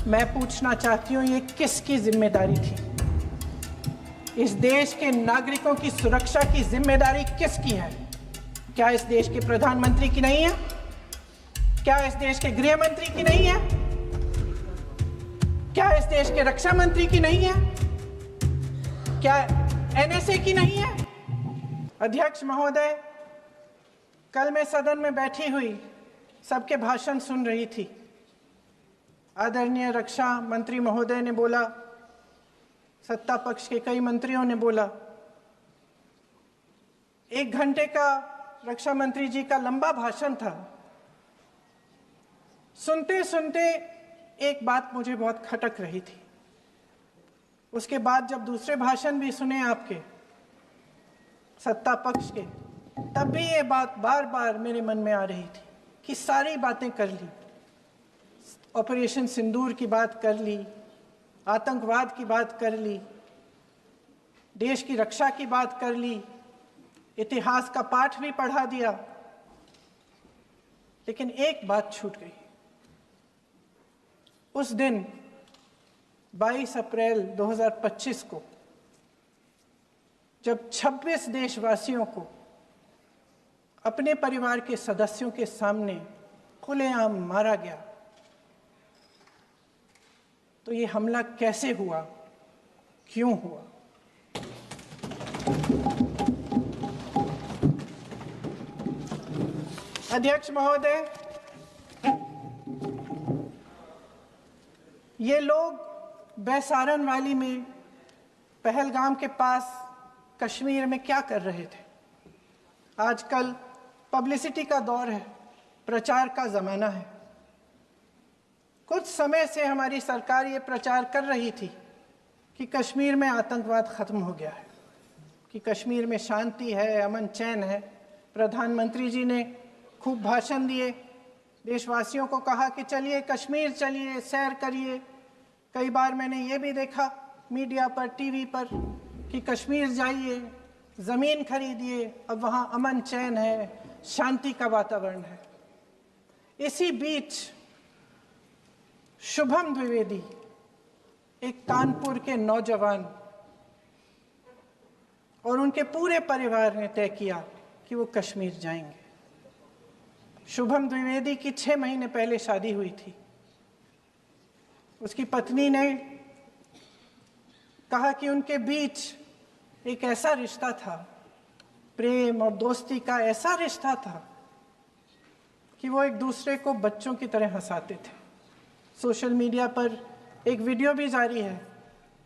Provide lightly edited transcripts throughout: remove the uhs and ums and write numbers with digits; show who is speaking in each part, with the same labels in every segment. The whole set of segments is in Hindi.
Speaker 1: मैं पूछना चाहती हूँ, ये किसकी जिम्मेदारी थी? इस देश के नागरिकों की सुरक्षा की जिम्मेदारी किसकी है? क्या इस देश के प्रधानमंत्री की नहीं है? क्या इस देश के गृह मंत्री की नहीं है? क्या इस देश के रक्षा मंत्री की नहीं है? क्या एनएसए की नहीं है? अध्यक्ष महोदय, कल मैं सदन में बैठी हुई सबके भाषण सुन रही थी। आदरणीय रक्षा मंत्री महोदय ने बोला, सत्ता पक्ष के कई मंत्रियों ने बोला। 1 घंटे का रक्षा मंत्री जी का लंबा भाषण था। सुनते सुनते एक बात मुझे बहुत खटक रही थी। उसके बाद जब दूसरे भाषण भी सुने आपके सत्ता पक्ष के, तब भी ये बात बार बार मेरे मन में आ रही थी कि सारी बातें कर ली, ऑपरेशन सिंदूर की बात कर ली, आतंकवाद की बात कर ली, देश की रक्षा की बात कर ली, इतिहास का पाठ भी पढ़ा दिया, लेकिन एक बात छूट गई। उस दिन 22 अप्रैल 2025 को जब 26 देशवासियों को अपने परिवार के सदस्यों के सामने खुलेआम मारा गया, तो ये हमला कैसे हुआ, क्यों हुआ? अध्यक्ष महोदय, ये लोग बैसारन वैली में, पहलगाम के पास कश्मीर में क्या कर रहे थे? आजकल पब्लिसिटी का दौर है, प्रचार का ज़माना है। कुछ समय से हमारी सरकार ये प्रचार कर रही थी कि कश्मीर में आतंकवाद खत्म हो गया है, कि कश्मीर में शांति है, अमन चैन है। प्रधानमंत्री जी ने खूब भाषण दिए, देशवासियों को कहा कि चलिए कश्मीर चलिए, सैर करिए। कई बार मैंने ये भी देखा मीडिया पर, टीवी पर, कि कश्मीर जाइए, ज़मीन खरीदिए, अब वहाँ अमन चैन है, शांति का वातावरण है। इसी बीच शुभम द्विवेदी, एक कानपुर के नौजवान, और उनके पूरे परिवार ने तय किया कि वो कश्मीर जाएंगे। शुभम द्विवेदी की 6 महीने पहले शादी हुई थी। उसकी पत्नी ने कहा कि उनके बीच एक ऐसा रिश्ता था, प्रेम और दोस्ती का ऐसा रिश्ता था कि वो एक दूसरे को बच्चों की तरह हंसाते थे। सोशल मीडिया पर एक वीडियो भी जारी है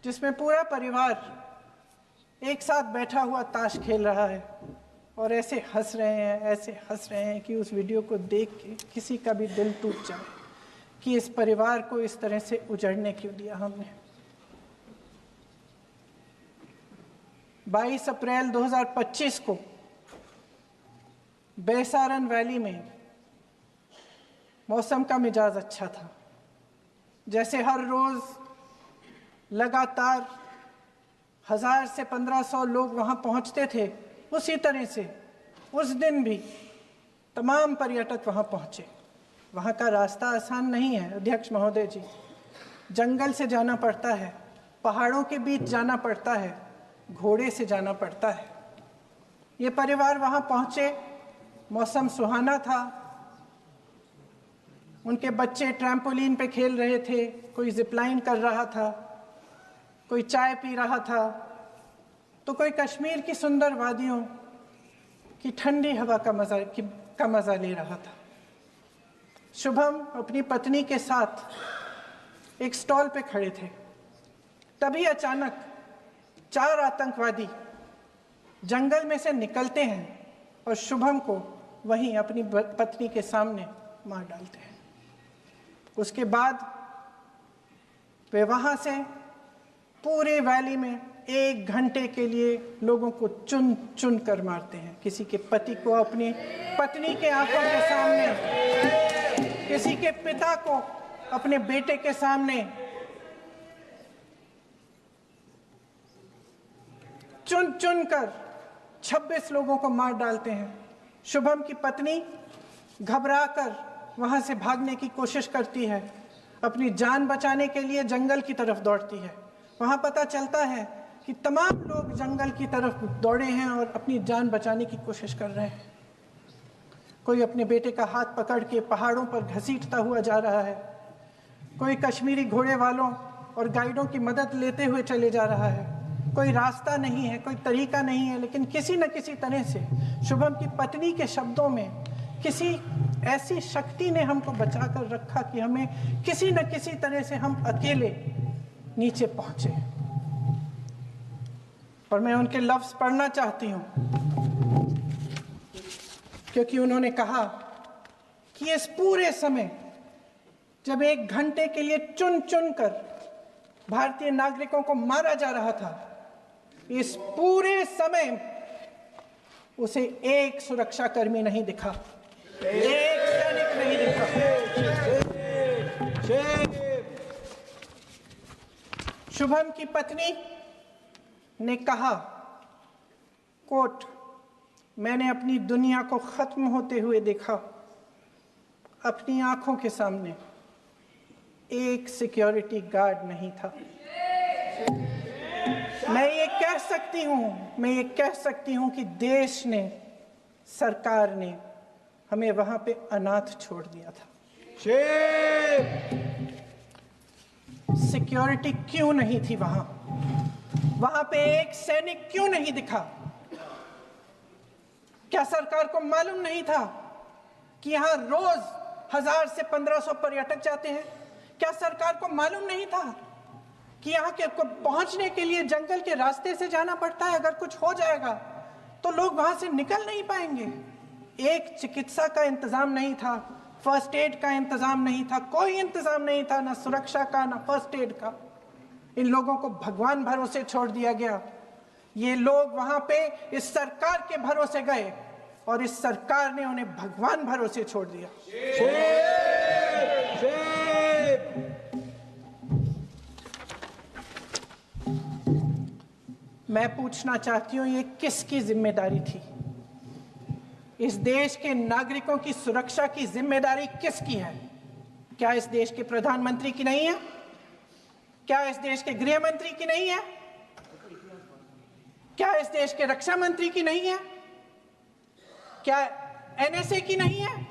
Speaker 1: जिसमें पूरा परिवार एक साथ बैठा हुआ ताश खेल रहा है और ऐसे हंस रहे हैं, ऐसे हंस रहे हैं कि उस वीडियो को देख के किसी का भी दिल टूट जाए कि इस परिवार को इस तरह से उजड़ने क्यों दिया हमने। 22 अप्रैल 2025 को बैसारन वैली में मौसम का मिजाज अच्छा था। जैसे हर रोज़ लगातार 1000 से 1500 लोग वहाँ पहुँचते थे, उसी तरह से उस दिन भी तमाम पर्यटक वहाँ पहुँचे। वहाँ का रास्ता आसान नहीं है अध्यक्ष महोदय जी, जंगल से जाना पड़ता है, पहाड़ों के बीच जाना पड़ता है, घोड़े से जाना पड़ता है। ये परिवार वहाँ पहुँचे, मौसम सुहाना था, उनके बच्चे ट्रैम्पोलिन पे खेल रहे थे, कोई जिपलाइन कर रहा था, कोई चाय पी रहा था, तो कोई कश्मीर की सुंदर वादियों की ठंडी हवा का मज़ा ले रहा था। शुभम अपनी पत्नी के साथ एक स्टॉल पे खड़े थे। तभी अचानक 4 आतंकवादी जंगल में से निकलते हैं और शुभम को वहीं अपनी पत्नी के सामने मार डालते हैं। उसके बाद वे वहाँ से पूरे वैली में 1 घंटे के लिए लोगों को चुन चुन कर मारते हैं। किसी के पति को अपनी पत्नी के आंखों के सामने, किसी के पिता को अपने बेटे के सामने, चुन चुन कर 26 लोगों को मार डालते हैं। शुभम की पत्नी घबराकर वहां से भागने की कोशिश करती है। अपनी जान बचाने के लिए जंगल की तरफ दौड़ती है। वहाँ पता चलता है कि तमाम लोग जंगल की तरफ दौड़े हैं और अपनी जान बचाने की कोशिश कर रहे हैं। कोई अपने बेटे का हाथ पकड़ के पहाड़ों पर घसीटता हुआ जा रहा है, कोई कश्मीरी घोड़े वालों और गाइडों की मदद लेते हुए चले जा रहा है। कोई रास्ता नहीं है, कोई तरीका नहीं है, लेकिन किसी न किसी तरह से शुभम की पत्नी के शब्दों में किसी ऐसी शक्ति ने हमको बचा कर रखा कि हमें किसी न किसी तरह से हम अकेले नीचे पहुंचे। और मैं उनके लफ्ज पढ़ना चाहती हूं, क्योंकि उन्होंने कहा कि इस पूरे समय जब 1 घंटे के लिए चुन चुन कर भारतीय नागरिकों को मारा जा रहा था, इस पूरे समय उसे एक सुरक्षाकर्मी नहीं दिखा, एक सैनिक नहीं दिखा। शुभम की पत्नी ने कहा, कोट, मैंने अपनी दुनिया को खत्म होते हुए देखा। अपनी आंखों के सामने एक सिक्योरिटी गार्ड नहीं था। मैं ये कह सकती हूं कि देश ने, सरकार ने हमें वहां पे अनाथ छोड़ दिया था। सिक्योरिटी क्यों नहीं थी वहां? वहां पे एक सैनिक क्यों नहीं दिखा? क्या सरकार को मालूम नहीं था कि यहां रोज 1000 से 1500 पर्यटक जाते हैं? क्या सरकार को मालूम नहीं था कि यहाँ के को पहुंचने के लिए जंगल के रास्ते से जाना पड़ता है? अगर कुछ हो जाएगा तो लोग वहां से निकल नहीं पाएंगे। एक चिकित्सा का इंतजाम नहीं था, फर्स्ट एड का इंतजाम नहीं था, कोई इंतजाम नहीं था, ना सुरक्षा का ना फर्स्ट एड का। इन लोगों को भगवान भरोसे छोड़ दिया गया। ये लोग वहां पे इस सरकार के भरोसे गए और इस सरकार ने उन्हें भगवान भरोसे छोड़ दिया। मैं पूछना चाहती हूं, ये किसकी जिम्मेदारी थी? इस देश के नागरिकों की सुरक्षा की जिम्मेदारी किसकी है? क्या इस देश के प्रधानमंत्री की नहीं है? क्या इस देश के गृह मंत्री की नहीं है? क्या इस देश के रक्षा मंत्री की नहीं है? क्या NSA की नहीं है?